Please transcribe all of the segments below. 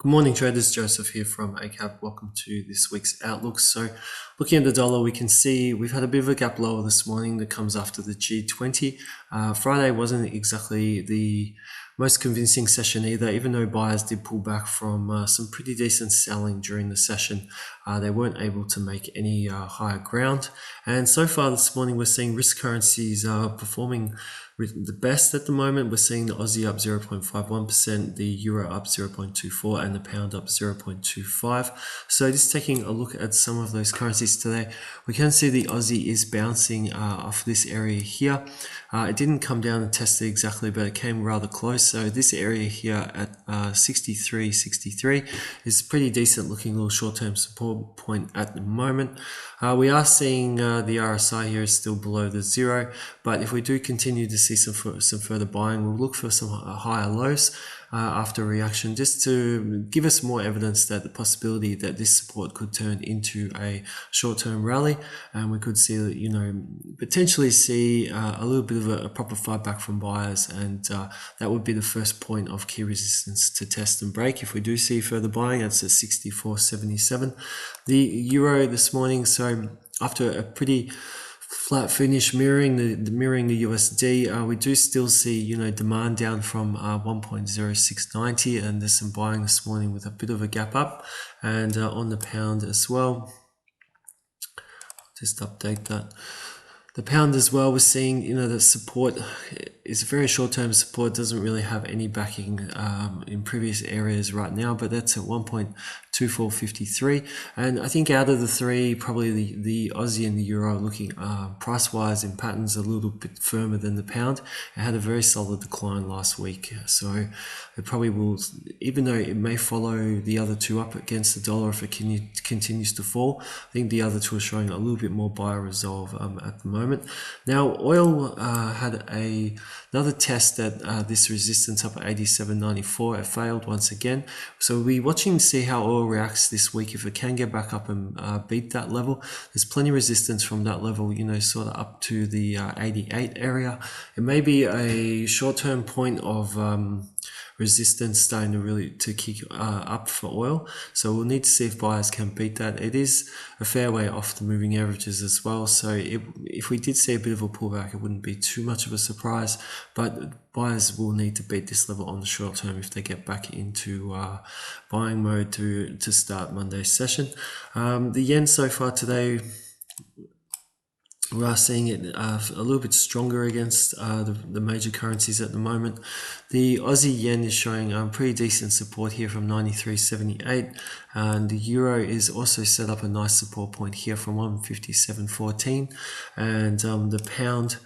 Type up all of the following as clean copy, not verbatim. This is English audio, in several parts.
Good morning, traders. Joseph here from Eightcap. Welcome to this week's Outlook. So looking at the dollar, we can see we've had a bit of a gap lower this morning that comes after the G20. Friday wasn't exactly the most convincing session either, even though buyers did pull back from some pretty decent selling during the session. They weren't able to make any higher ground. And so far this morning, we're seeing risk currencies performing the best at the moment. We're seeing the Aussie up 0.51%, the Euro up 0.24%, and the Pound up 0.25%. So just taking a look at some of those currencies today, we can see the Aussie is bouncing off this area here. It didn't come down and test it exactly, but it came rather close. So this area here at 63.63 is a pretty decent looking little short-term support point at the moment. We are seeing the RSI here is still below the zero, but if we do continue to see some further buying, we'll look for some higher lows after reaction, just to give us more evidence that the possibility that this support could turn into a short-term rally, and we could see, potentially see a little bit of a proper fight back from buyers, and that would be the first point of key resistance to test and break. If we do see further buying, that's at 64.77. The Euro this morning, so after a pretty flat finish mirroring the USD, we do still see demand down from 1.0690, and there's some buying this morning with a bit of a gap up, and on the pound as well. Just update that. The pound as well, we're seeing the support is a very short-term support, doesn't really have any backing in previous areas right now, but that's at 1.2453. And I think out of the three, probably the Aussie and the Euro looking price-wise in patterns a little bit firmer than the pound. It had a very solid decline last week, so it probably will, even though it may follow the other two up against the dollar if it continues to fall. I think the other two are showing a little bit more buyer resolve at the moment. Now, oil had another test at this resistance up at 87.94. It failed once again. So we'll be watching to see how oil reacts this week. If it can get back up and beat that level, there's plenty of resistance from that level, sort of up to the 88 area. It may be a short-term point of resistance starting to kick up for oil, so we'll need to see if buyers can beat that. It is a fair way off the moving averages as well, so if we did see a bit of a pullback, it wouldn't be too much of a surprise, but buyers will need to beat this level on the short term if they get back into buying mode to start Monday's session. The yen so far today, we are seeing it a little bit stronger against the major currencies at the moment. The Aussie yen is showing pretty decent support here from 93.78, and the Euro is also set up a nice support point here from 157.14, and the pound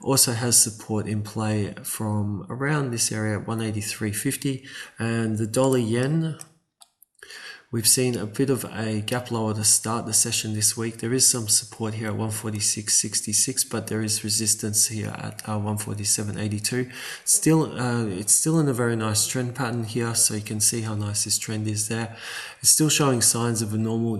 also has support in play from around this area at 183.50, and the dollar yen, we've seen a bit of a gap lower to start the session this week. There is some support here at 146.66, but there is resistance here at 147.82. It's still in a very nice trend pattern here, so you can see how nice this trend is there. It's still showing signs of a normal,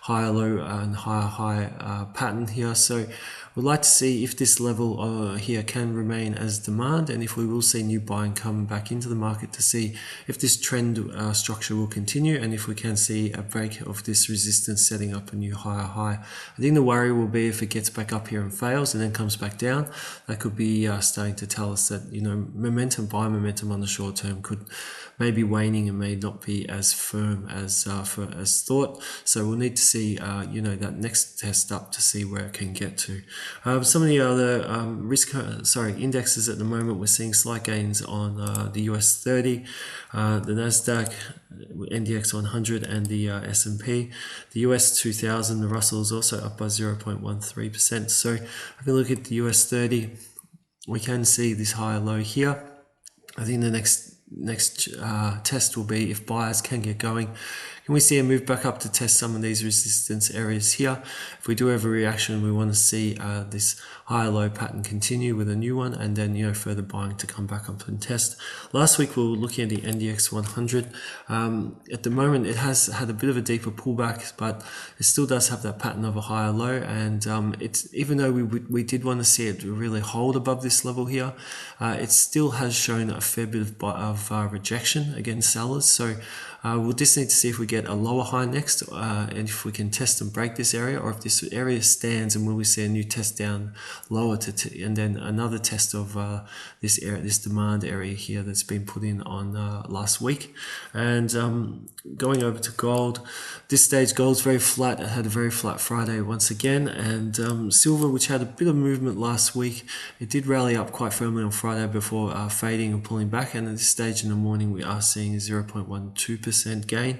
higher low and higher high pattern here. So we'd like to see if this level here can remain as demand, and if we will see new buying come back into the market to see if this trend structure will continue, and if we can see a break of this resistance setting up a new higher high. I think the worry will be if it gets back up here and fails and then comes back down. That could be starting to tell us that buy momentum on the short term could maybe waning and may not be as firm as thought. So we'll need to see that next test up to see where it can get to. Some of the other indexes at the moment, we're seeing slight gains on the US 30, the Nasdaq, NDX 100, and the S&P. The US 2000, the Russell is also up by 0.13%. So if we look at the US 30, we can see this higher low here. I think the next test will be if buyers can get going. Can we see a move back up to test some of these resistance areas here? If we do have a reaction, we want to see this higher low pattern continue with a new one, and then further buying to come back up and test. Last week we were looking at the NDX 100. At the moment it has had a bit of a deeper pullback, but it still does have that pattern of a higher low, and it's, even though we did want to see it really hold above this level here, it still has shown a fair bit of rejection against sellers. So We'll just need to see if we get a lower high next, and if we can test and break this area, or if this area stands and will we see a new test down lower and then another test of this area, this demand area here that's been put in on last week. And going over to gold, this stage gold's very flat. It had a very flat Friday once again, and silver, which had a bit of movement last week, it did rally up quite firmly on Friday before fading and pulling back, and at this stage in the morning we are seeing a 0.12% gain.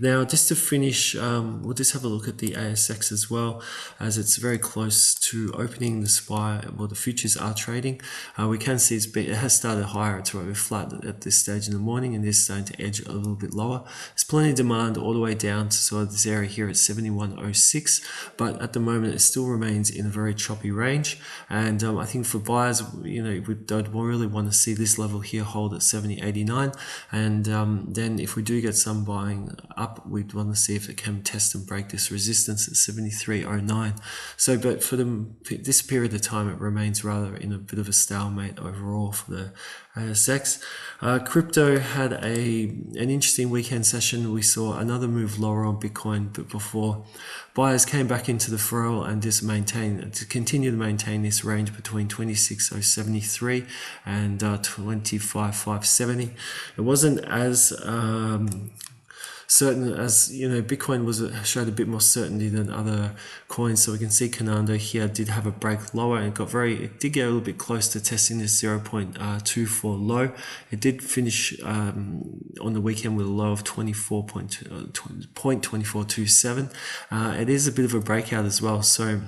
Now just to finish, we'll just have a look at the ASX as well, as it's very close to opening. The SPY, well, the futures are trading. We can see it has started higher. It's right flat at this stage in the morning, and is starting to edge a little bit lower. There's plenty of demand all the way down to sort of this area here at 71.06, but at the moment it still remains in a very choppy range. And I think for buyers, you know, we don't really want to see this level here hold at 70.89, and then if we do get some buying up, we'd want to see if it can test and break this resistance at 73.09. So, but for this period of time, it remains rather in a bit of a stalemate overall for the ASX. Crypto had an interesting weekend session. We saw another move lower on Bitcoin, but before buyers came back into the furrow and just continue to maintain this range between 26,073 and 25,570. It wasn't as certain as, you know, Bitcoin showed a bit more certainty than other coins. So we can see Canando here did have a break lower, and it did get a little bit close to testing this 0.24 low. It did finish on the weekend with a low of 24.27. It is a bit of a breakout as well. So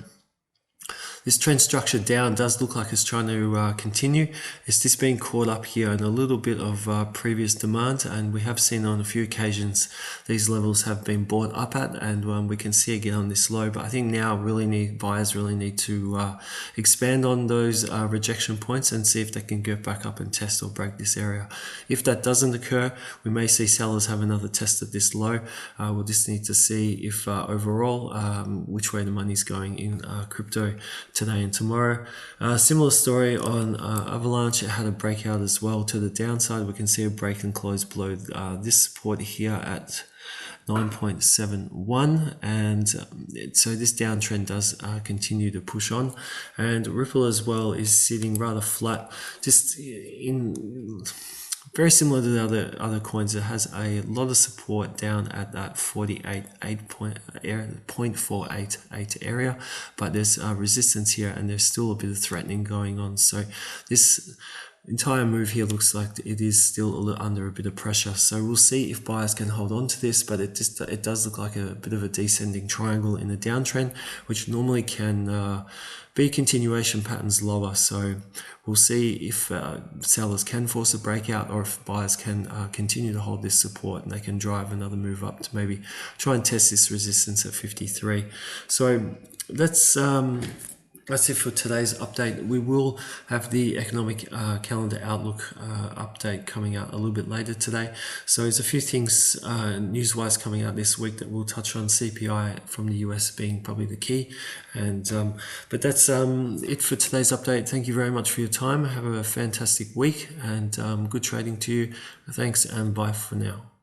this trend structure down does look like it's trying to continue. It's just being caught up here in a little bit of previous demand, and we have seen on a few occasions these levels have been bought up at, and we can see again on this low. But I think now buyers really need to expand on those rejection points and see if they can get back up and test or break this area. If that doesn't occur, we may see sellers have another test at this low. We'll just need to see if overall which way the money's going in crypto today and tomorrow. Similar story on Avalanche. It had a breakout as well to the downside. We can see a break and close below this support here at 9.71, and so this downtrend does continue to push on. And Ripple as well is sitting rather flat, just in very similar to the other coins. It has a lot of support down at that 0.488 area, but there's resistance here, and there's still a bit of threatening going on. So this entire move here looks like it is still under a bit of pressure. So we'll see if buyers can hold on to this, but it does look like a bit of a descending triangle in the downtrend, which normally can be continuation patterns lower. So we'll see if sellers can force a breakout, or if buyers can continue to hold this support and they can drive another move up to maybe try and test this resistance at 53. So that's it for today's update. We will have the economic calendar outlook update coming out a little bit later today. So there's a few things news-wise coming out this week that we'll touch on, CPI from the US being probably the key. And but that's it for today's update. Thank you very much for your time. Have a fantastic week, and good trading to you. Thanks, and bye for now.